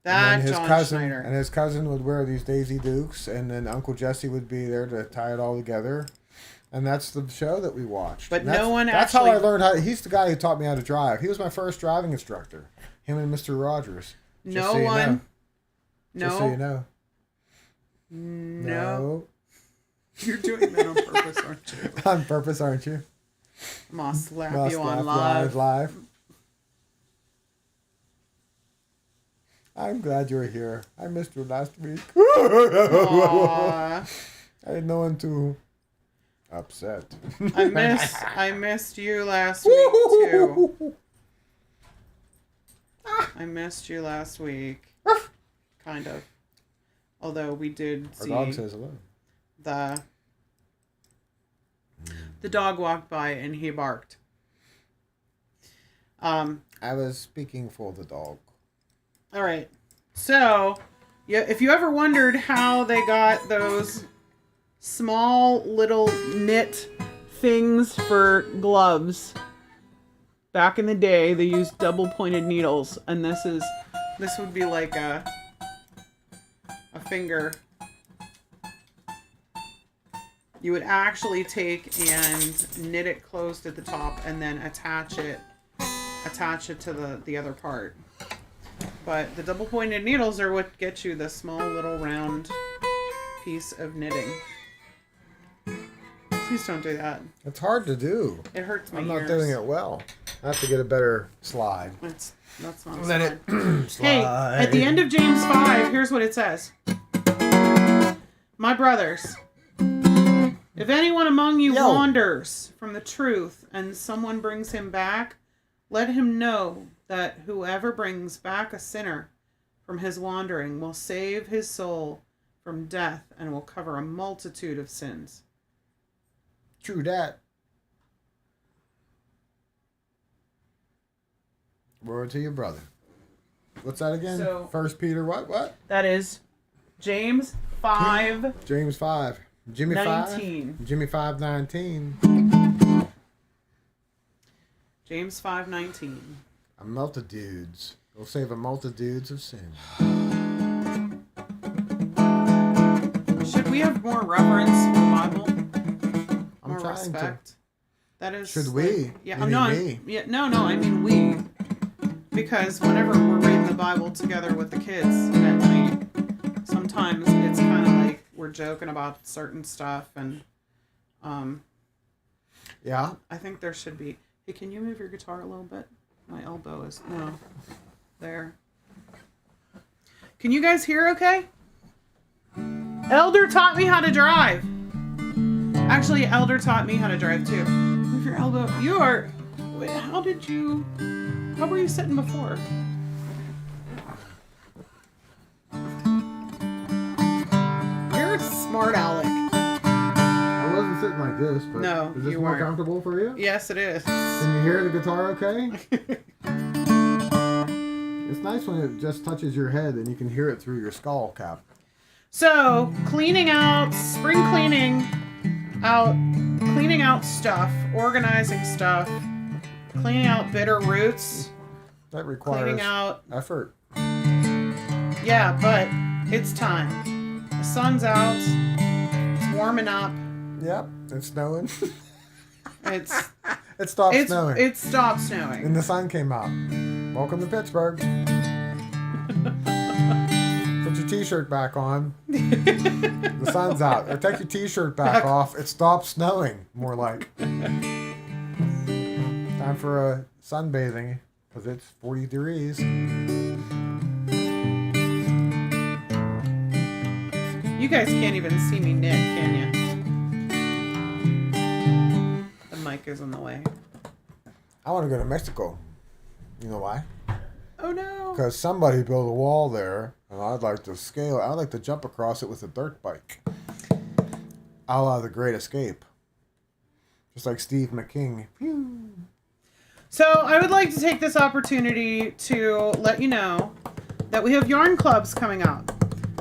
S1: That
S2: And then
S1: John
S2: cousin,
S1: Schneider.
S2: And his cousin would wear these Daisy Dukes, and then Uncle Jesse would be there to tie it all together. And that's the show that we watched.
S1: But
S2: And that's,
S1: no one
S2: That's
S1: actually-
S2: how I learned how. He's the guy who taught me how to drive. He was my first driving instructor. Him and Mr. Rogers. Just
S1: No
S2: so you
S1: one.
S2: know.
S1: No.
S2: Just so you know.
S1: No. You're doing that on purpose, aren't you?
S2: On purpose, aren't you?
S1: I'm gonna slap
S2: Must
S1: you on
S2: laugh
S1: live.
S2: I'm glad you're here. I missed you last week.
S1: Aw.
S2: I had no one to upset.
S1: I missed you last week too. I missed you last week. Kind of. Although we did
S2: Our
S1: see
S2: dog says hello.
S1: the dog walked by and he barked.
S2: I was speaking for the dog.
S1: All right. So, yeah, if you ever wondered how they got those small little knit things for gloves, back in the day they used double-pointed needles, and this would be like a finger. You would actually take and knit it closed at the top and then attach it to the other part. But the double-pointed needles are what get you the small little round piece of knitting. Please don't do that.
S2: It's hard to do.
S1: It hurts my
S2: I'm
S1: ears.
S2: not doing it well. I have to get a better slide.
S1: That's not
S2: Let
S1: slide.
S2: it slide.
S1: Hey, at the end of James 5, here's what it says. My brothers, if anyone among you wanders from the truth and someone brings him back, let him know that whoever brings back a sinner from his wandering will save his soul from death and will cover a multitude of sins.
S2: True that. Word to your brother. What's that again?
S1: So-
S2: 1 Peter what?
S1: That is James 5,
S2: James 5. Jimmy
S1: 19.
S2: 5. Jimmy 5:19.
S1: James 5:19.
S2: A multitudes. Will save a multitudes of sin.
S1: Should we have more reverence for the Bible?
S2: I'm
S1: More
S2: trying
S1: respect? That is.
S2: Should we?
S1: Yeah,
S2: You
S1: I'm
S2: mean
S1: not.
S2: me?
S1: Yeah, no. I mean we. Because whenever we're reading the Bible together with the kids at night, sometimes it's kind of like we're joking about certain stuff, and
S2: Yeah.
S1: I think there should be. Hey, can you move your guitar a little bit? My elbow is no. There. Can you guys hear okay? Elder taught me how to drive. Actually, Elder taught me how to drive too. Move your elbow. You are. Wait, how were you sitting before? You're a smart aleck.
S2: I wasn't sitting like this, but
S1: No,
S2: is this
S1: you
S2: more
S1: weren't.
S2: comfortable for you?
S1: Yes, it is.
S2: Can you hear the guitar okay? It's nice when it just touches your head and you can hear it through your skull cap.
S1: So, cleaning out stuff, organizing stuff, cleaning out bitter roots,
S2: That requires
S1: cleaning out.
S2: effort.
S1: Yeah, but it's time. The sun's out. It's warming up.
S2: Yep, it's snowing.
S1: It
S2: It stopped snowing.
S1: It stopped snowing.
S2: And the sun came out. Welcome to Pittsburgh. your t-shirt back on. The sun's out. Or take your t-shirt back off. It stopped snowing, more like. Time for a sunbathing, because it's 40 degrees.
S1: You guys can't even see me knit, can you? The mic is in the way.
S2: I want to go to Mexico. You know why?
S1: Oh no.
S2: Because somebody built a wall there, and I'd like to scale it. I'd like to jump across it with a dirt bike. A la The Great Escape. Just like Steve McKing. Phew.
S1: So I would like to take this opportunity to let you know that we have yarn clubs coming up.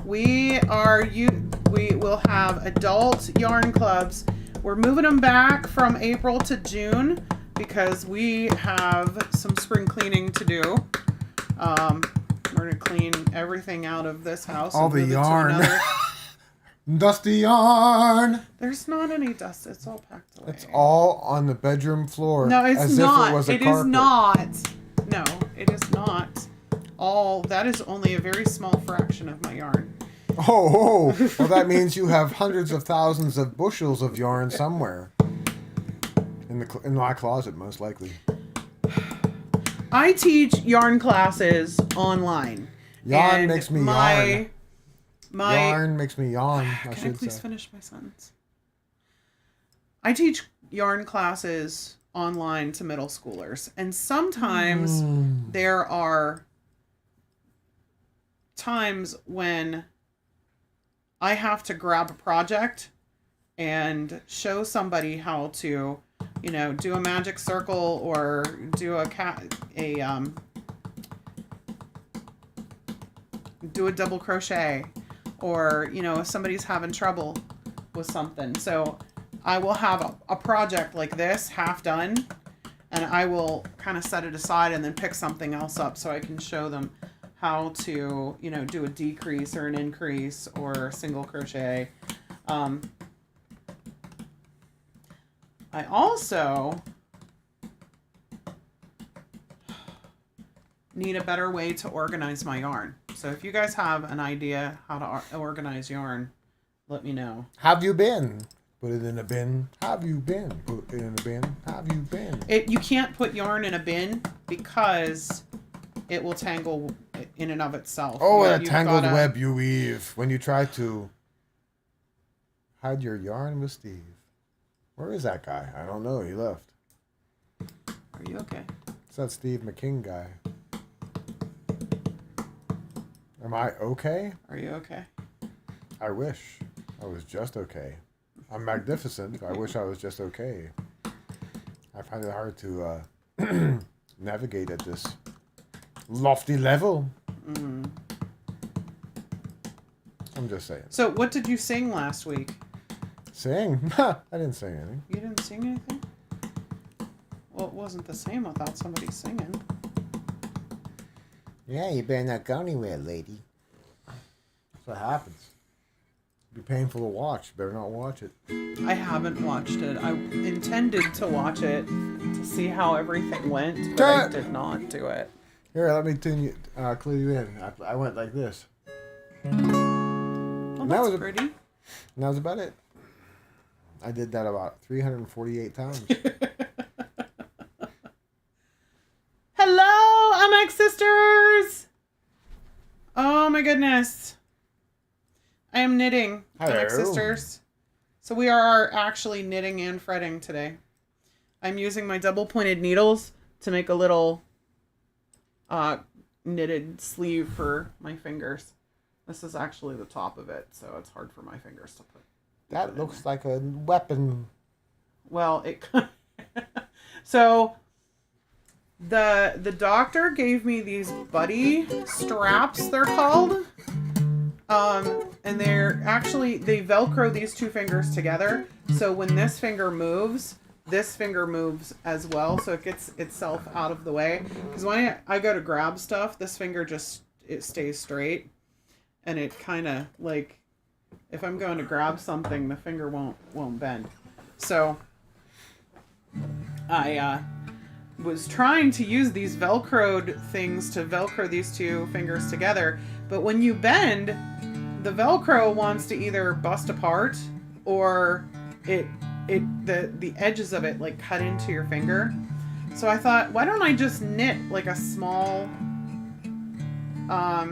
S1: We will have adult yarn clubs. We're moving them back from April to June because we have some spring cleaning to do. We're gonna clean everything out of this house.
S2: All
S1: and
S2: the
S1: move it to
S2: yarn.
S1: another.
S2: Dusty yarn.
S1: There's not any dust. It's all packed away.
S2: It's all on the bedroom floor.
S1: No, it's
S2: as
S1: not.
S2: If it was a
S1: It
S2: carpet.
S1: is not. No, it is not. All that is only a very small fraction of my yarn.
S2: Oh, well, that means you have hundreds of thousands of bushels of yarn somewhere in my closet, most likely.
S1: I teach yarn classes online.
S2: Yarn
S1: and
S2: makes me yarn.
S1: My
S2: Yarn makes me yawn.
S1: Can I
S2: should
S1: please
S2: say.
S1: finish my sentence? I teach yarn classes online to middle schoolers, and sometimes there are times when I have to grab a project and show somebody how to, do a magic circle or do do a double crochet, or if somebody's having trouble with something. So I will have a project like this half done, and I will kind of set it aside and then pick something else up so I can show them how to, do a decrease or an increase or single crochet. I also need a better way to organize my yarn. So if you guys have an idea how to organize yarn, let me know.
S2: Have you been? Put it in a bin. Have you been? Put it in a bin. Have you been?
S1: You can't put yarn in a bin because it will tangle in and of itself.
S2: Oh, a tangled web you weave when you try to hide your yarn with Steve. Where is that guy? I don't know. He left.
S1: Are you okay?
S2: It's that Steve McKing guy. Am I okay?
S1: Are you okay?
S2: I wish I was just okay. I'm magnificent. I wish I was just okay. I find it hard to navigate at this lofty level.
S1: Mm-hmm.
S2: I'm just saying.
S1: So what did you sing last week?
S2: Sing? I didn't sing anything.
S1: You didn't sing anything? Well, it wasn't the same without somebody singing.
S3: Yeah, you better not go anywhere, lady.
S2: That's what happens. It'd be painful to watch. Better not watch it.
S1: I haven't watched it. I intended to watch it to see how everything went, but I did not do it.
S2: Here, let me clue you in. I went like this.
S1: Well, that's pretty.
S2: And that was about it. I did that about 348 times.
S1: Hello, MX sisters! Oh my goodness. I am knitting,
S2: Hello.
S1: MX sisters. So we are actually knitting and fretting today. I'm using my double pointed needles to make a little knitted sleeve for my fingers. This is actually the top of it, so it's hard for my fingers to put.
S2: That looks like a weapon.
S1: Well, it so the doctor gave me these buddy straps, they're called. And they're actually, they Velcro these two fingers together. So when this finger moves as well. So it gets itself out of the way. Because when I go to grab stuff, this finger it stays straight. And it kind of like, if I'm going to grab something, the finger won't bend. So I was trying to use these Velcroed things to Velcro these two fingers together. But when you bend, the Velcro wants to either bust apart or the edges of it like cut into your finger. So I thought, why don't I just knit like a small, I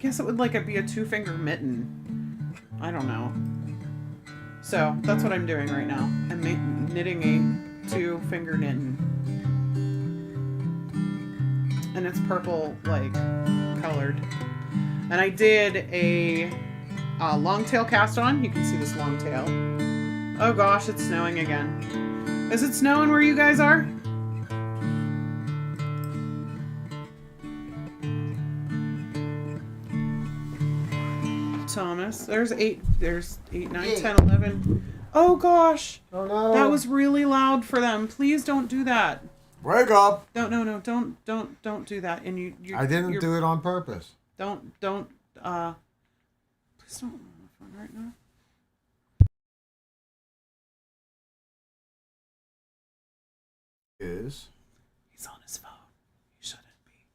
S1: guess it would be a 2-finger mitten. I don't know. So that's what I'm doing right now. I'm knitting a 2-finger knitting. And it's purple colored. And I did a long tail cast on. You can see this long tail. Oh gosh, it's snowing again. Is it snowing where you guys are? Thomas, there's 8, 9, 10, 11. Oh gosh.
S2: Oh no.
S1: That was really loud for them. Please don't do that.
S2: Wake up.
S1: No, don't do that. And you
S2: I didn't do it on purpose.
S1: Don't please don't on the phone right now.
S2: Is
S1: He's on his phone. You shouldn't be.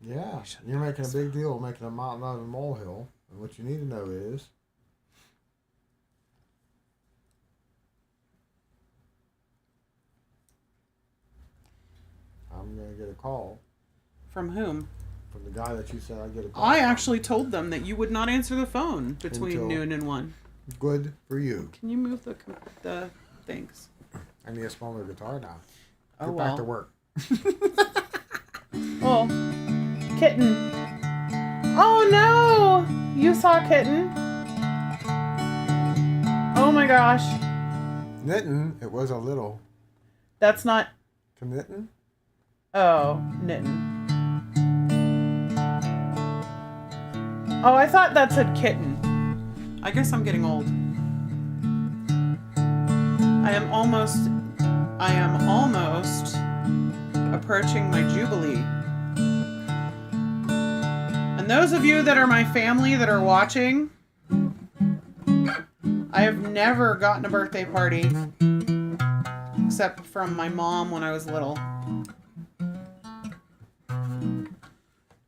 S2: yeah. You're making a big deal, making a mountain out of a molehill. And what you need to know is I'm gonna get a call.
S1: From whom?
S2: From the guy that you said I'd get a call.
S1: I
S2: from.
S1: actually told them that you would not answer the phone between
S2: Until-
S1: noon and 1.
S2: Good for you.
S1: Can you move the things?
S2: I need a smaller guitar now.
S1: Oh,
S2: Get back to work.
S1: Oh, Kitten. Oh no! You saw Kitten. Oh my gosh.
S2: Knitting, it was a little.
S1: That's not.
S2: To knitting?
S1: Oh, Knittin. Oh, I thought that said Kitten. I guess I'm getting old. I am almost approaching my Jubilee. And those of you that are my family that are watching, I have never gotten a birthday party except from my mom when I was little.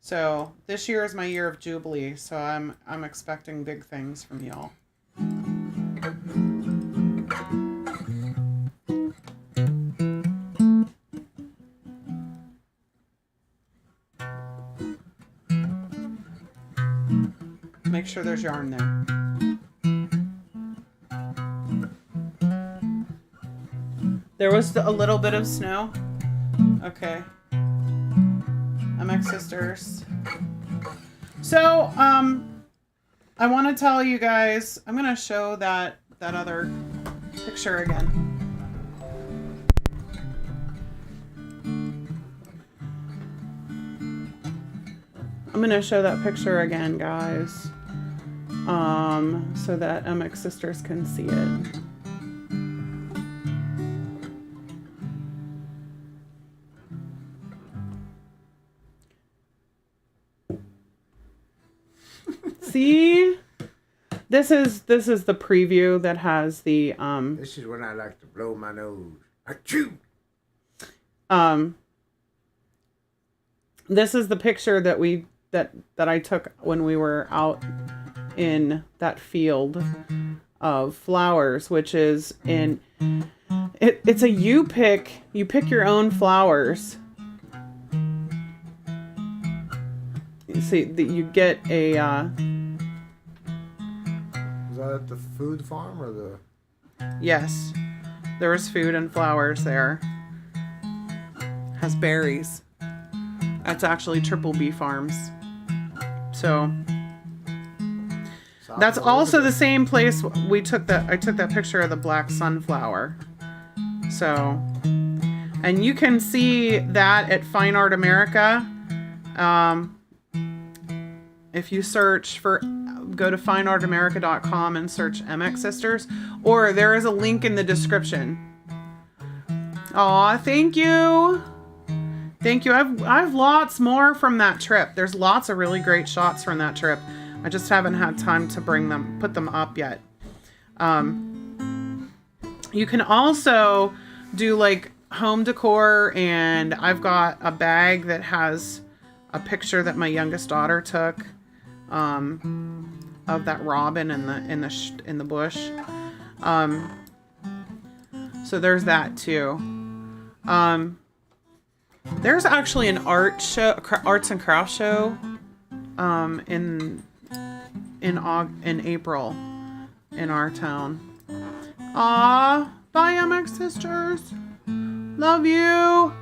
S1: So this year is my year of Jubilee, so I'm expecting big things from y'all. Make sure there's yarn there. There was a little bit of snow. Okay. MX Sisters. So, I want to tell you guys, I'm going to show that other picture again. I'm going to show that picture again, guys. So that MX Sisters can see it. See? This is the preview that has the
S3: This is when I like to blow my nose. Achoo!
S1: This is the picture that I took when we were out in that field of flowers, which is it's a you pick your own flowers. You see that you get a
S2: Is that at the food farm or the...
S1: yes, there was food and flowers there. Has berries. That's actually Triple B Farms. So that's also the same place I took that picture of the black sunflower. So, and you can see that at Fine Art America. If you search go to fineartamerica.com and search MX Sisters, or there is a link in the description. Aw, thank you. Thank you. I've lots more from that trip. There's lots of really great shots from that trip. I just haven't had time to put them up yet. You can also do like home decor, and I've got a bag that has a picture that my youngest daughter took. that robin in the bush. So there's that too. There's actually an arts and crafts show in April in our town. Aw, bye MX sisters. Love you.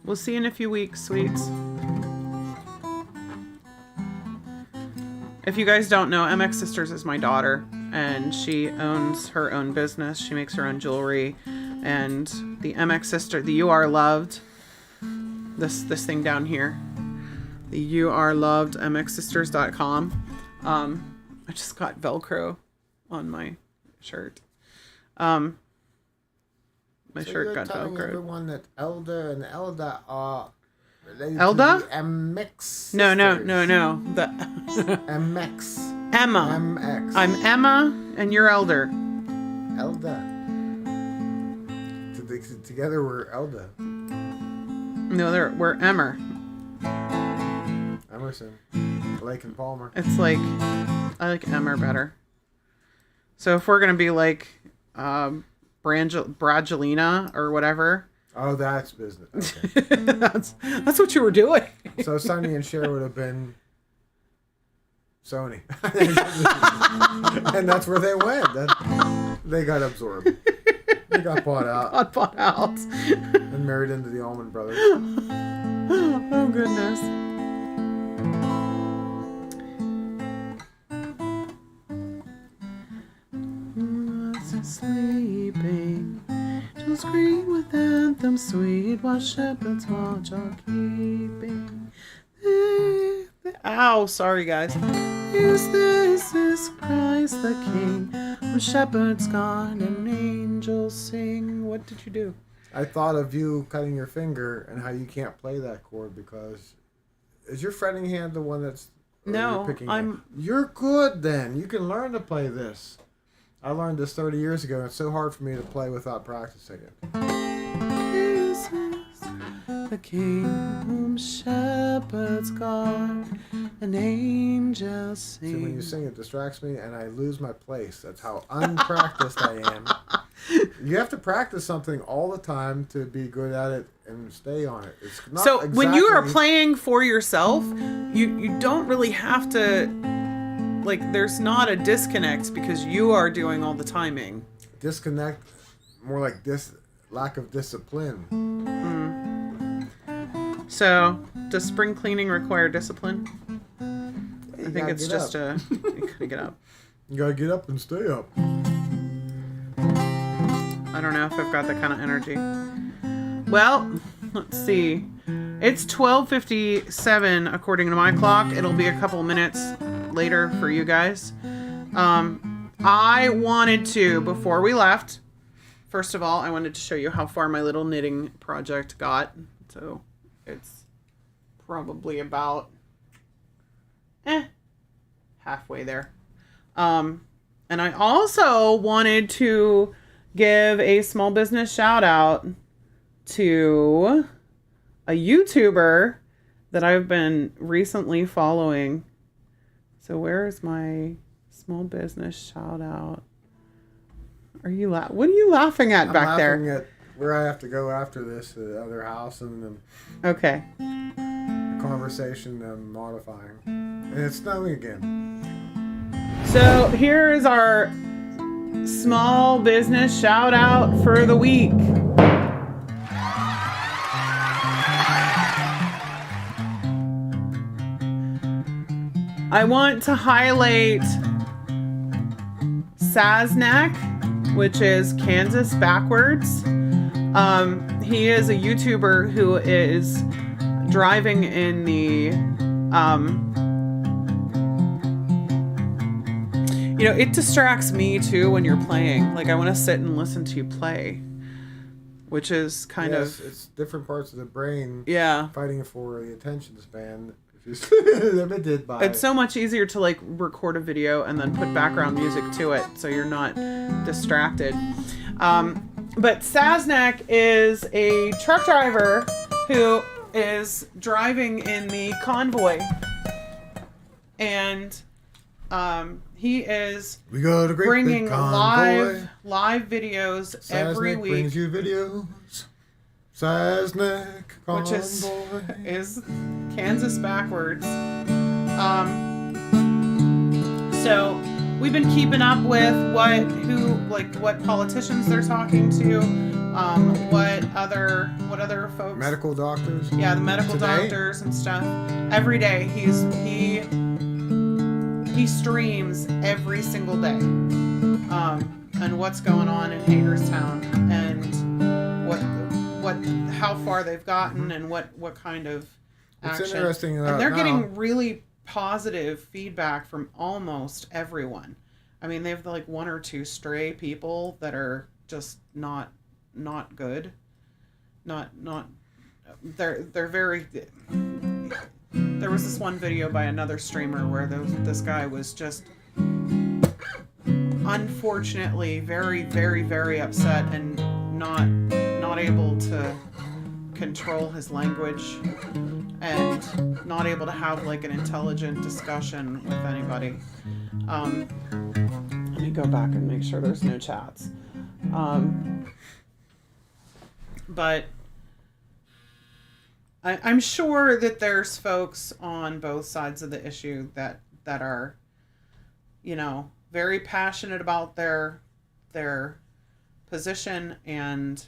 S1: We'll see you in a few weeks, sweets. If you guys don't know, MX Sisters is my daughter, and she owns her own business. She makes her own jewelry, and the MX Sister, the You Are Loved, this thing down here, the You Are Loved MXsisters.com. I just got Velcro on my shirt. My shirt got Velcro.
S3: Everyone that Elda and Elda are related
S1: Elda?
S3: to the MX.
S1: No. The
S3: MX.
S1: Emma.
S3: MX.
S1: I'm Emma, and you're Elder.
S3: Elda. Together we're Elda.
S1: No, we're Emmer.
S3: Emerson. Lake and Palmer.
S1: It's like, I like Emmer better. So if we're gonna be like Brangelina or whatever.
S3: Oh, that's business. Okay.
S1: that's what you were doing.
S3: So Sonny and Cher would have been Sony. And that's where they went. They got absorbed. They got bought out. And married into the Allman Brothers.
S1: Oh, goodness. Sleeping, just green with anthem sweet, while shepherds watch are keeping. Ow, sorry guys. This is Christ the King, when shepherds gone and angels sing. What did you do?
S3: I thought of you cutting your finger and how you can't play that chord because is your fretting hand the one that's
S1: No,
S3: You're good then. You can learn to play this. I learned this 30 years ago, and it's so hard for me to play without practicing it.
S1: This is the King whom shepherds guard and angels sing.
S3: See, when you sing, it distracts me, and I lose my place. That's how unpracticed I am. You have to practice something all the time to be good at it and stay on it. It's not
S1: so when you are playing for yourself, you don't really have to... Like, there's not a disconnect because you are doing all the timing.
S3: Disconnect, more like lack of discipline.
S1: So, does spring cleaning require discipline? I think it's just you gotta get up.
S3: You gotta get up and stay up.
S1: I don't know if I've got that kind of energy. Well, let's see. It's 12:57 according to my clock. It'll be a couple minutes later for you guys. I wanted to, before we left, first of all, I wanted to show you how far my little knitting project got. So it's probably about halfway there. And I also wanted to give a small business shout out to a YouTuber that I've been recently following. So where is my small business shout out? Are you what are you laughing at back there?
S3: I'm laughing at where I have to go after this to the other house and then
S1: okay.
S3: The conversation I'm modifying. And it's snowing again.
S1: So here is our small business shout out for the week. I want to highlight Saznak, which is Kansas backwards. He is a YouTuber who is driving in the, it distracts me too when you're playing. Like I want to sit and listen to you play, which is kind of...
S3: It's different parts of the brain fighting for the attention span. Limited by...
S1: It's so much easier to like record a video and then put background music to it so you're not distracted. But Saznak is a truck driver who is driving in the convoy. And he is
S2: We got a great
S1: bringing
S2: big convoy.
S1: live videos every
S2: Saznak
S1: week.
S2: brings you videos. Saznak convoy.
S1: Which is Kansas backwards. So we've been keeping up with what politicians they're talking to, what other folks.
S2: Medical doctors.
S1: Yeah, the medical
S2: Today?
S1: doctors and stuff. Every day he streams every single day, and what's going on in Hagerstown and how far they've gotten and what kind of action.
S2: It's interesting,
S1: and they're
S2: now.
S1: getting really positive feedback from almost everyone. I mean, they have like one or two stray people that are just not good. They're very. There was this one video by another streamer where this guy was just unfortunately very, very, very upset and not able to control his language and not able to have like an intelligent discussion with anybody. Let me go back and make sure there's no chats. But I'm sure that there's folks on both sides of the issue that are, very passionate about their position and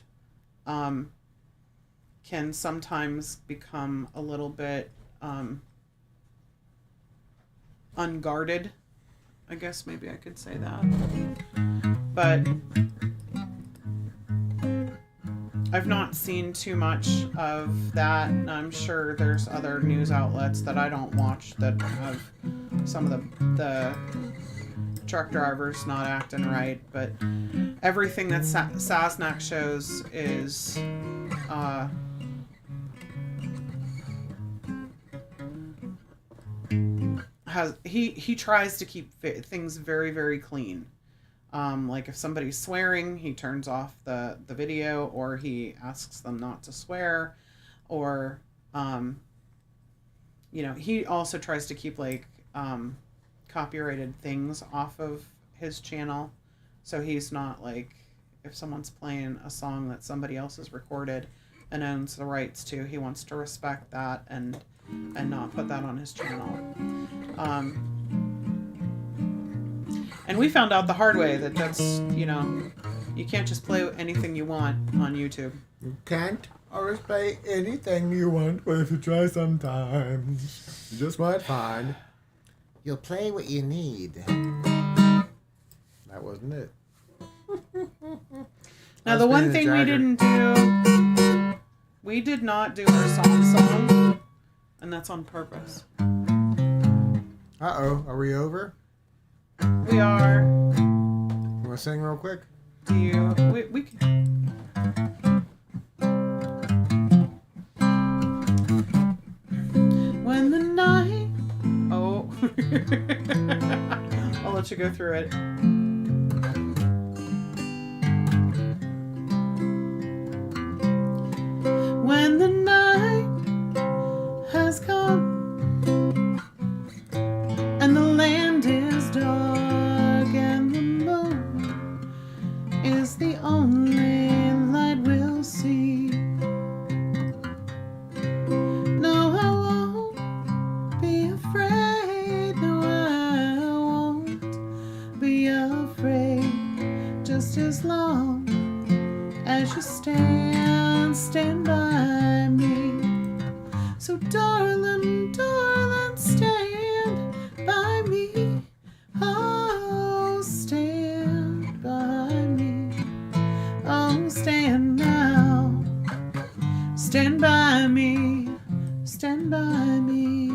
S1: can sometimes become a little bit unguarded. I guess maybe I could say that. But I've not seen too much of that. I'm sure there's other news outlets that I don't watch that have some of the truck drivers not acting right, but everything that Saznak shows is he tries to keep things very, very clean. Like if somebody's swearing, he turns off the video, or he asks them not to swear, or he also tries to keep like copyrighted things off of his channel, so he's not like, if someone's playing a song that somebody else has recorded and owns the rights to, he wants to respect that and not put that on his channel. And we found out the hard way that's, you can't just play anything you want on YouTube.
S2: You can't always play anything you want, but if you try sometimes, you just might find you'll play what you need. That wasn't it.
S1: Now, the one thing we didn't do, we did not do our song, and that's on purpose.
S2: Uh-oh, are we over?
S1: We are.
S2: You want to sing real quick?
S1: Do you? We can. When the night. Oh. I'll let you go through it. When the night has come and the land is dark and the moon is the only light we'll see. No, I won't be afraid. No, I won't be afraid. Just as long as you stand by me. So darling, darling, stand by me. Oh, stand by me. Oh, stand now. Stand by me. Stand by me.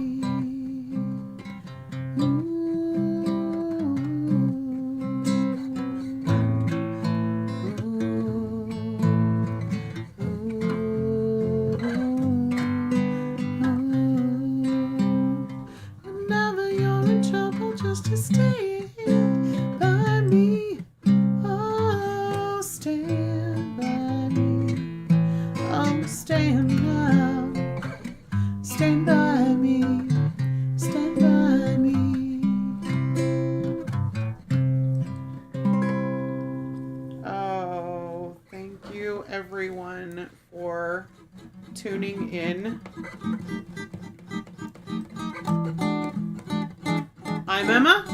S1: Whenever you're in trouble, just to stand by me. Oh, stand by stand by me, stand by me. Oh, thank you everyone for tuning in. I'm Emma.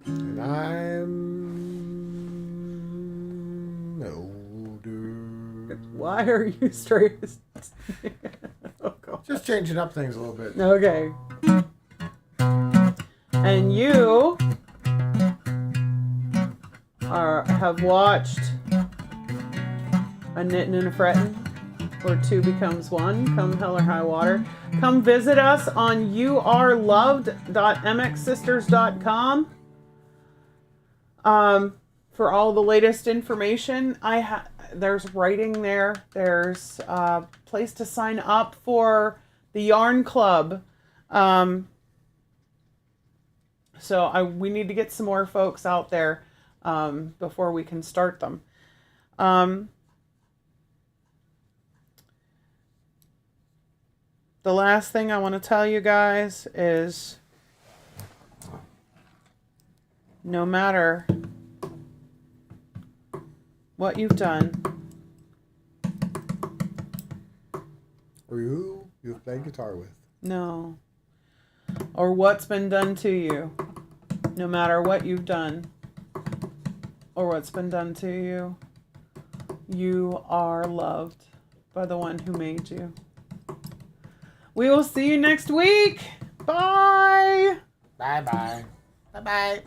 S2: And I'm older.
S1: Why are you straight? Oh, God.
S2: Just changing up things a little bit.
S1: Okay. And you have watched a Knittin and a Frettin, where two becomes one, come hell or high water. Come visit us on youareloved.mxsisters.com for all the latest information. There's writing there. There's a place to sign up for the Yarn Club. So we need to get some more folks out there before we can start them. The last thing I want to tell you guys is no matter what you've done,
S2: Or who you've played guitar with.
S1: no, or what's been done to you, no matter what you've done or what's been done to you, you are loved by the one who made you. We will see you next week. Bye.
S2: Bye-bye. Bye-bye.